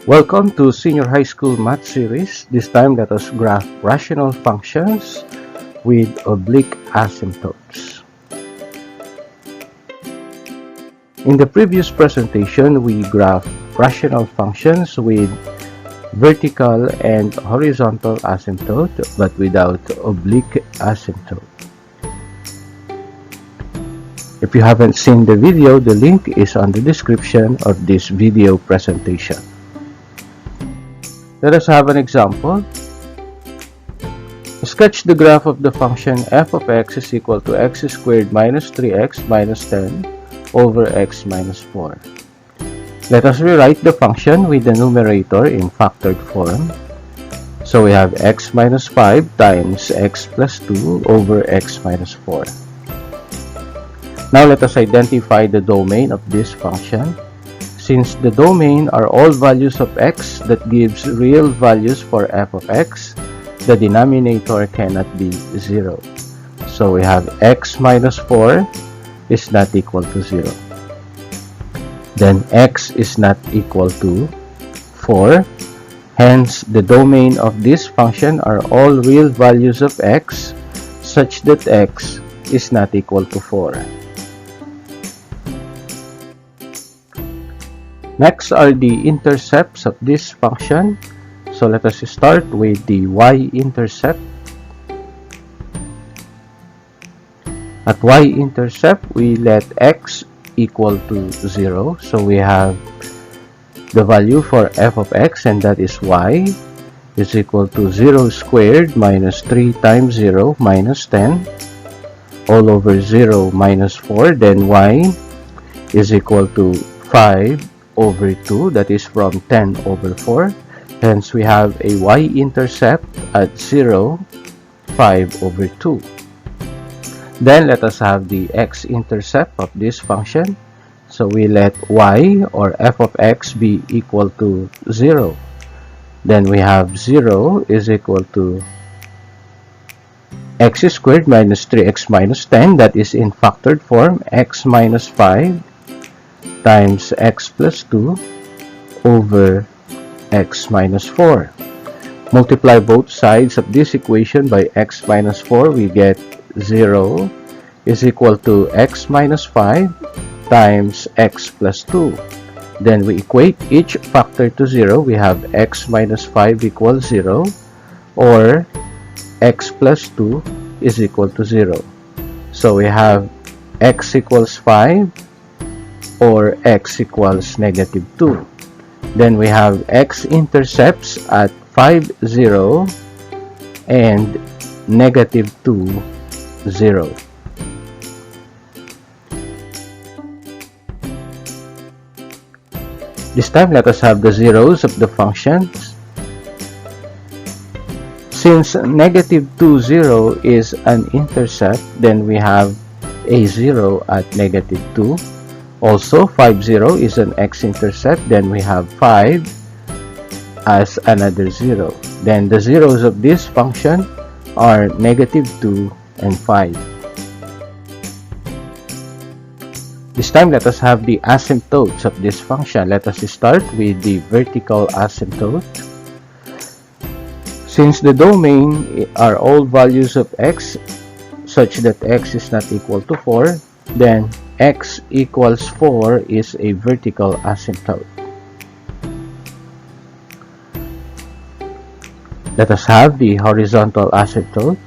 Welcome to Senior High School Math Series. This time let us graph rational functions with oblique asymptotes. In the previous presentation, we graphed rational functions with vertical and horizontal asymptote but without oblique asymptote. If you haven't seen the video, the link is on the description of this video presentation. Let us have an example. Sketch the graph of the function f of x is equal to x squared minus 3x minus 10 over x minus 4. Let us rewrite the function with the numerator in factored form. So we have x minus 5 times x plus 2 over x minus 4. Now let us identify the domain of this function. Since the domain are all values of x, that gives real values for f of x, the denominator cannot be 0. So we have x minus 4 is not equal to 0. Then x is not equal to 4. Hence, the domain of this function are all real values of x such that x is not equal to 4. Next are the intercepts of this function. So let us start with the y-intercept. At y-intercept, we let x equal to 0. So we have the value for f of x, and that is y is equal to 0 squared minus 3 times 0 minus 10 all over 0 minus 4. Then y is equal to 5 over 2, that is from 10 over 4. Hence we have a y-intercept at 0, 5 over 2. Then let us have the x-intercept of this function. So we let y or f of x be equal to 0. Then we have 0 is equal to x squared minus 3x minus 10, that is in factored form, x minus 5 times x plus 2 over x minus 4. Multiply both sides of this equation by x minus 4. We get 0 is equal to x minus 5 times x plus 2. Then we equate each factor to 0. We have x minus 5 equals 0, or x plus 2 is equal to 0. So we have x equals 5 or x equals negative 2. Then we have x-intercepts at 5, 0 and negative 2, 0. This time let us have the zeros of the functions. Since negative 2, 0 is an intercept, then we have a 0 at negative 2. Also, 5, 0 is an x-intercept, then we have 5 as another 0. Then the zeros of this function are negative 2 and 5. This time, let us have the asymptotes of this function. Let us start with the vertical asymptote. Since the domain are all values of x such that x is not equal to 4, then x equals 4 is a vertical asymptote. Let us have the horizontal asymptote.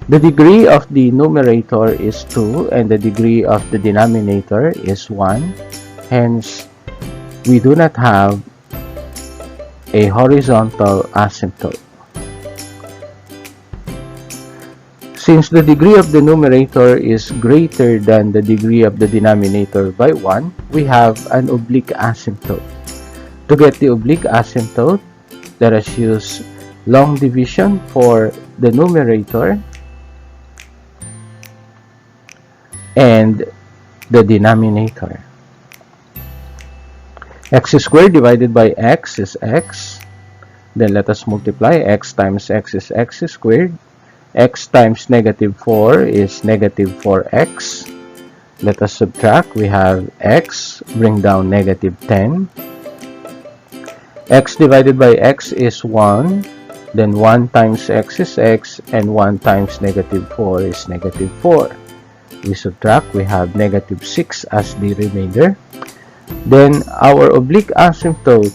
The degree of the numerator is 2 and the degree of the denominator is 1. Hence, we do not have a horizontal asymptote. Since the degree of the numerator is greater than the degree of the denominator by 1, we have an oblique asymptote. To get the oblique asymptote, let us use long division for the numerator and the denominator. X squared divided by x is x. Then let us multiply. X times x is x squared. X times negative 4 is negative 4x. Let us subtract. We have x, bring down negative 10. X divided by x is 1, then 1 times x is x, and 1 times negative 4 is negative 4. We subtract, we have negative 6 as the remainder. Then our oblique asymptote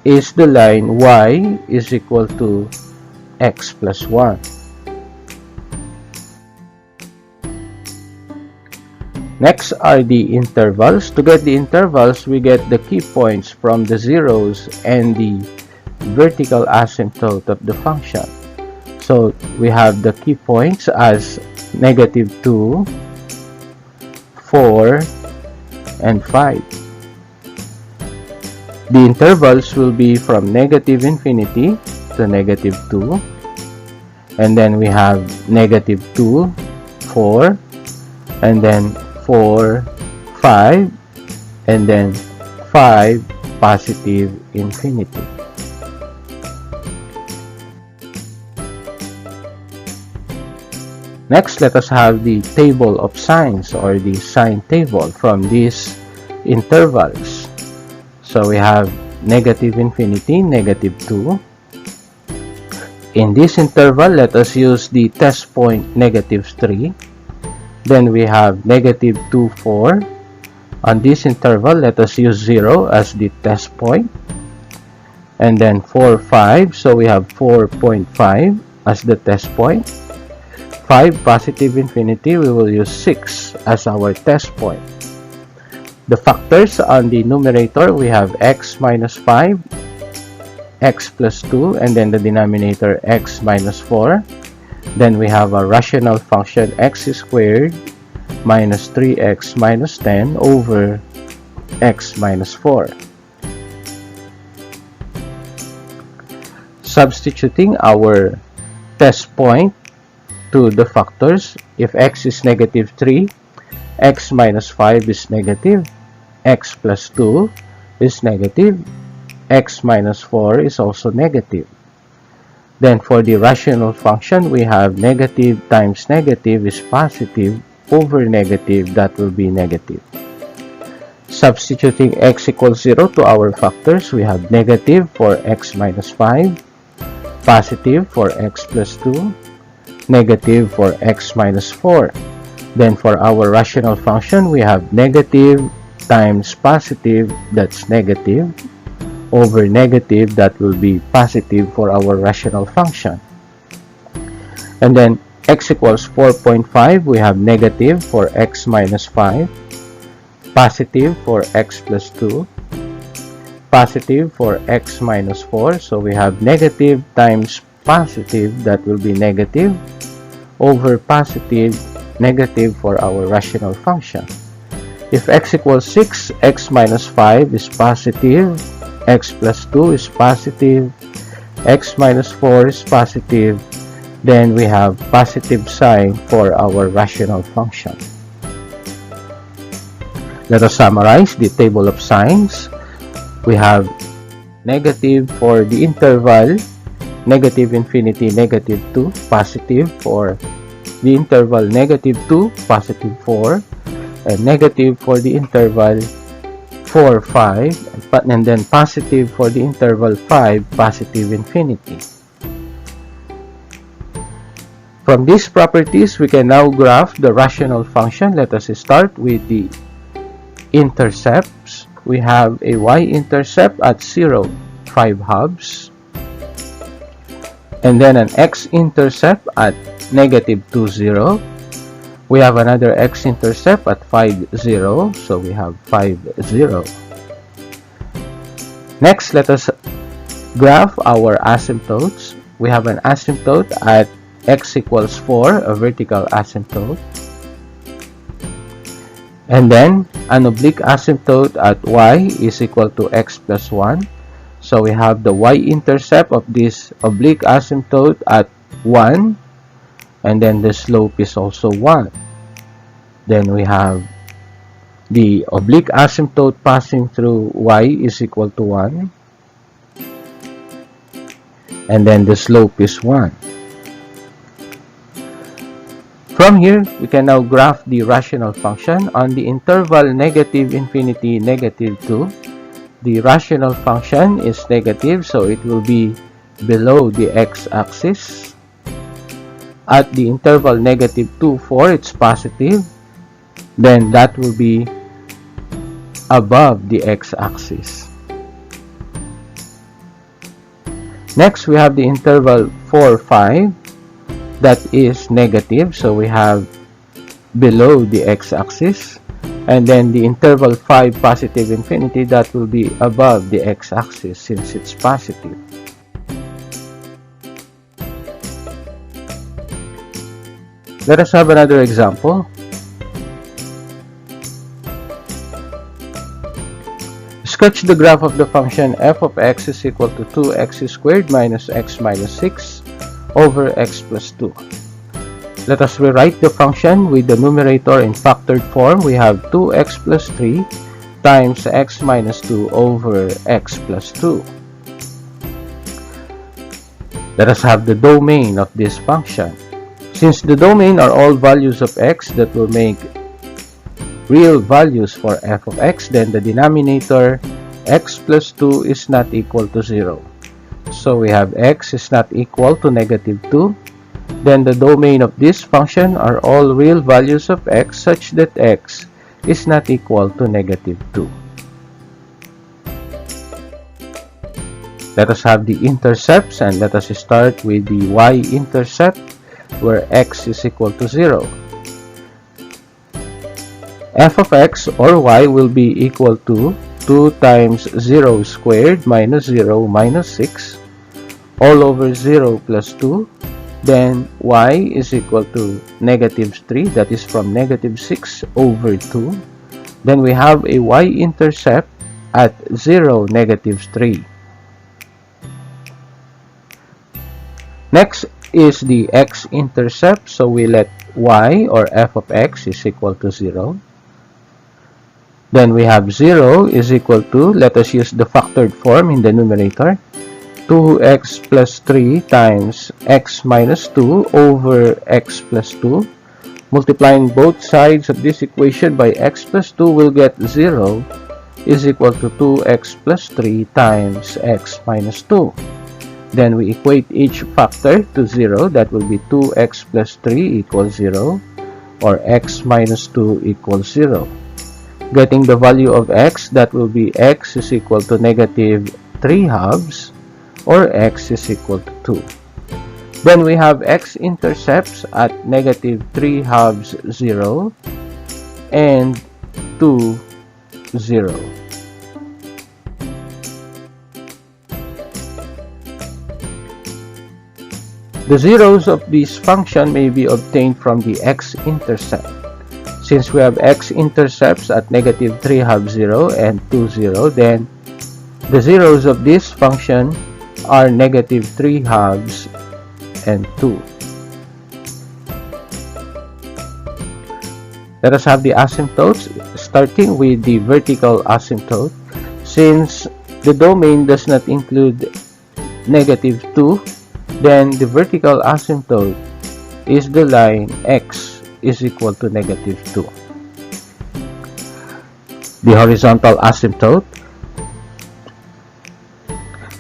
is the line y is equal to x plus 1. Next are the intervals. To get the intervals, we get the key points from the zeros and the vertical asymptote of the function. So we have the key points as negative 2, 4, and 5. The intervals will be from negative infinity to negative 2, and then we have negative 2, 4, and then 4, 5, and then 5, positive infinity. Next, let us have the table of signs or the sign table from these intervals. So we have negative infinity, negative 2. In this interval, let us use the test point negative 3. Then we have negative 2, 4. On this interval, let us use 0 as the test point. And then 4, 5. So we have 4.5 as the test point. 5, positive infinity, we will use 6 as our test point. The factors on the numerator, we have x minus 5, x plus 2, and then the denominator x minus 4. Then we have a rational function x squared minus 3x minus 10 over x minus 4. Substituting our test point to the factors, if x is negative 3, x minus 5 is negative, x plus 2 is negative, x minus 4 is also negative. Then for the rational function, we have negative times negative is positive over negative, that will be negative. Substituting x equals 0 to our factors, we have negative for x minus 5, positive for x plus 2, negative for x minus 4. Then for our rational function, we have negative times positive, that's negative, over negative, that will be positive for our rational function. And then x equals 4.5, we have negative for x minus 5, positive for x plus 2, positive for x minus 4. So we have negative times positive, that will be negative, over positive, negative for our rational function. If x equals 6, x minus 5 is positive, x plus 2 is positive, x minus 4 is positive, then we have positive sign for our rational function. Let us summarize the table of signs. We have negative for the interval, negative infinity, negative 2, positive for the interval negative 2, positive 4, and negative for the interval 4, 5, and then positive for the interval 5, positive infinity. From these properties, we can now graph the rational function. Let us start with the intercepts. We have a y-intercept at 0, 5 halves, and then an x-intercept at negative 2, 0. We have another x-intercept at 5, 0, so we have 5, 0. Next, let us graph our asymptotes. We have an asymptote at x equals 4, a vertical asymptote, and then an oblique asymptote at y is equal to x plus 1. So we have the y-intercept of this oblique asymptote at 1, and then the slope is also 1. Then we have the oblique asymptote passing through y is equal to 1, and then the slope is 1. From here, we can now graph the rational function on the interval negative infinity, negative 2. the rational function is negative, so it will be below the x-axis. At the interval negative 2, 4, it's positive, then that will be above the x-axis. Next, we have the interval 4, 5, that is negative, so we have below the x-axis. And then the interval 5, positive infinity, that will be above the x-axis since it's positive. Let us have another example. Sketch the graph of the function f of x is equal to 2x squared minus x minus 6 over x plus 2. Let us rewrite the function with the numerator in factored form. We have 2x plus 3 times x minus 2 over x plus 2. Let us have the domain of this function. Since the domain are all values of x that will make real values for f of x, then the denominator x plus 2 is not equal to 0. So we have x is not equal to negative 2. Then the domain of this function are all real values of x such that x is not equal to negative 2. Let us have the intercepts, and let us start with the y-intercept where x is equal to 0. F of x or y will be equal to 2 times 0 squared minus 0 minus 6 all over 0 plus 2. Then y is equal to negative 3, that is from negative 6 over 2. Then we have a y-intercept at 0, negative 3. Next is the x-intercept, so we let y or f of x is equal to 0. Then we have 0 is equal to, let us use the factored form in the numerator, 2x plus 3 times x minus 2 over x plus 2. Multiplying both sides of this equation by x plus 2 will get 0 is equal to 2x plus 3 times x minus 2. Then we equate each factor to 0. That will be 2x plus 3 equals 0, or x minus 2 equals 0. Getting the value of x, that will be x is equal to negative 3 halves, or x is equal to 2. Then we have x-intercepts at negative 3 halves 0 and 2, 0. The zeros of this function may be obtained from the x-intercept. Since we have x-intercepts at negative 3 halves 0 and 2, 0, then the zeros of this function are negative 3 halves and 2. Let us have the asymptotes, starting with the vertical asymptote. Since the domain does not include negative 2, then the vertical asymptote is the line x is equal to negative 2. The horizontal asymptote,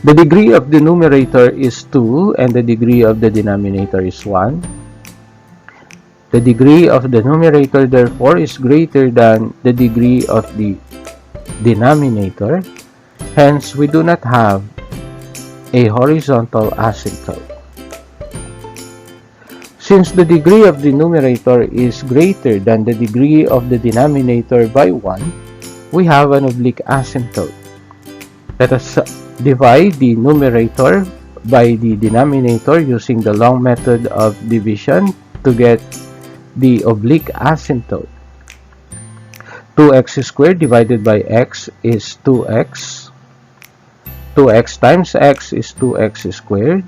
the degree of the numerator is 2 and the degree of the denominator is 1. The degree of the numerator therefore is greater than the degree of the denominator. Hence, we do not have a horizontal asymptote. Since the degree of the numerator is greater than the degree of the denominator by 1, we have an oblique asymptote. Let us divide the numerator by the denominator using the long method of division to get the oblique asymptote. 2x squared divided by x is 2x. 2x times x is 2x squared.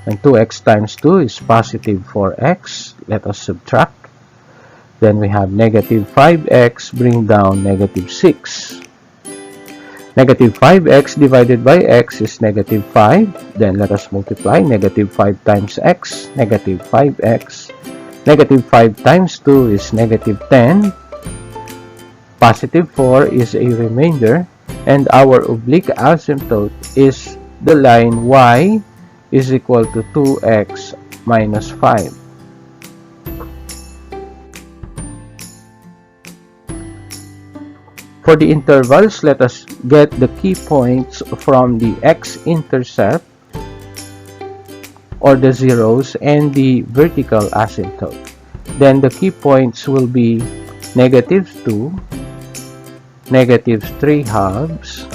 And 2x times 2 is positive 4x. Let us subtract. Then we have negative 5x, bring down negative 6. Negative 5x divided by x is negative 5. Then let us multiply. Negative 5 times x, negative 5x. Negative 5 times 2 is negative 10. Positive 4 is a remainder. and our oblique asymptote is the line y is equal to 2x minus 5. For the intervals, let us get the key points from the x-intercept or the zeros and the vertical asymptote. Then the key points will be -2, -3 halves,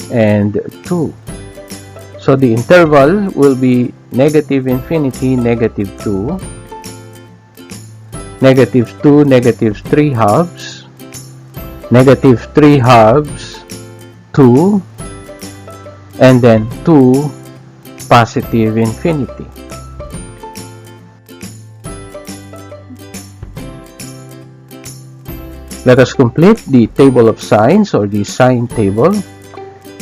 and 2. So the interval will be -∞, -2, -2, -3 halves, -3 halves, 2, and then 2, +infinity. Let us complete the table of signs or the sign table.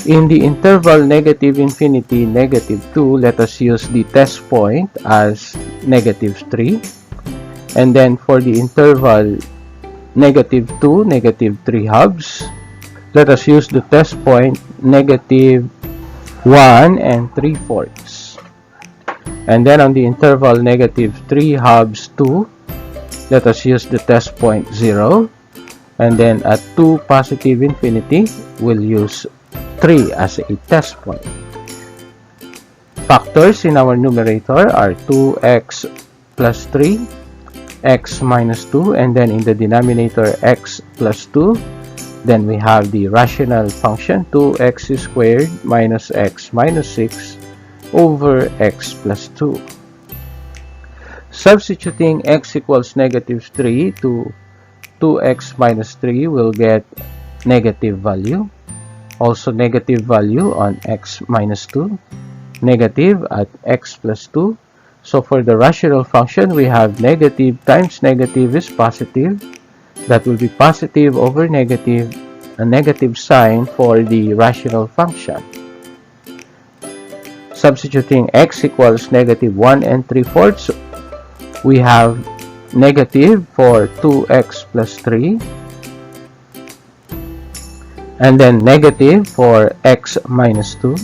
In the interval -∞, -2, let us use the test point as -3. And then for the interval -2, -3 halves, let us use the test point -1 3/4. And then on the interval -3 halves 2, let us use the test point 0. And then at 2 +infinity, we'll use 3 as a test point. Factors in our numerator are 2x plus 3, x minus 2, and then in the denominator x plus 2. Then we have the rational function 2x squared minus x minus 6 over x plus 2. Substituting x equals -3 to 2x minus 3 will get negative value. Also negative value on x minus 2, negative at x plus 2. So for the rational function, we have negative times negative is positive. That will be positive over negative, a negative sign for the rational function. Substituting x equals -1 3/4, we have negative for 2x plus 3, and then negative for x minus 2,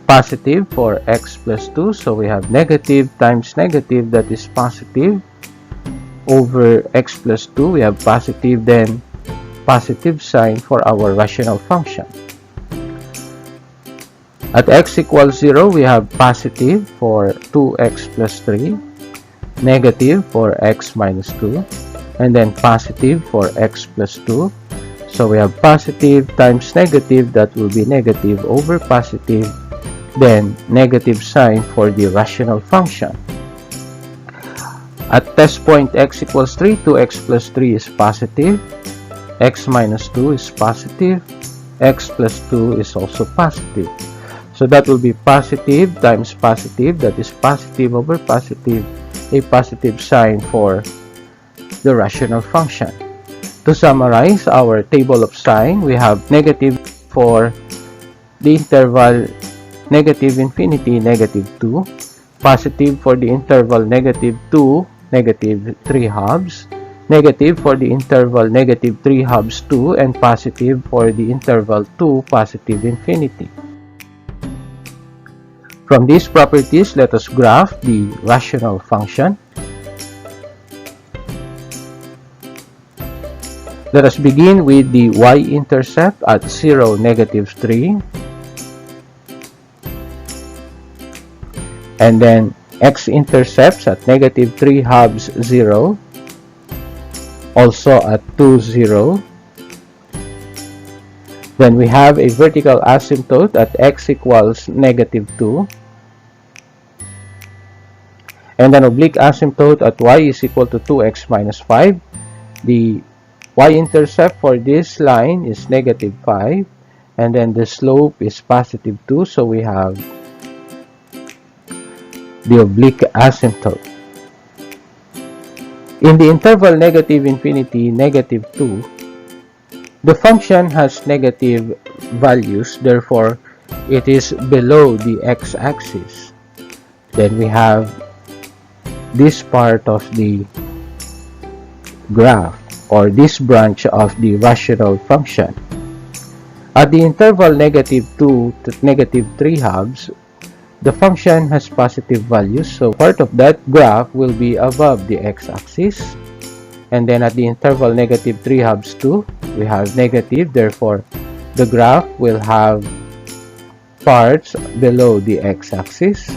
positive for x plus 2, so we have negative times negative, that is positive, over x plus 2, we have positive, then positive sign for our rational function. At x equals 0, we have positive for 2x plus 3, negative for x minus 2, and then positive for x plus 2. So we have positive times negative, that will be negative over positive, then negative sign for the rational function. At test point x equals 3, 2x plus 3 is positive, x minus 2 is positive, x plus 2 is also positive. So that will be positive times positive, that is positive over positive, a positive sign for the rational function. To summarize our table of sign, we have negative for the interval -∞, -2, positive for the interval -2, -3 halves, negative for the interval -3 halves 2, and positive for the interval 2 +infinity. From these properties, let us graph the rational function. Let us begin with the y-intercept at 0, -3, and then x-intercepts at -3 halves 0, also at 2, 0. Then we have a vertical asymptote at x equals -2, and an oblique asymptote at y is equal to 2x minus 5. The y-intercept for this line is -5, and then the slope is +2, so we have the oblique asymptote. In the interval -∞, -2, the function has negative values, therefore it is below the x-axis. Then we have this part of the graph. or this branch of the rational function. At the interval -2 to -3 halves, the function has positive values, so part of that graph will be above the x-axis. And then at the interval -3 halves to, we have negative, therefore the graph will have parts below the x-axis.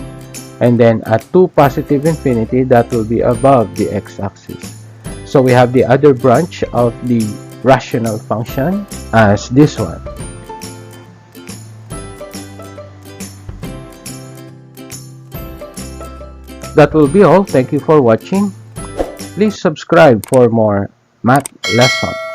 And then at 2 positive infinity, that will be above the x-axis. So we have the other branch of the rational function as this one. That will be all. Thank you for watching. Please subscribe for more math lessons.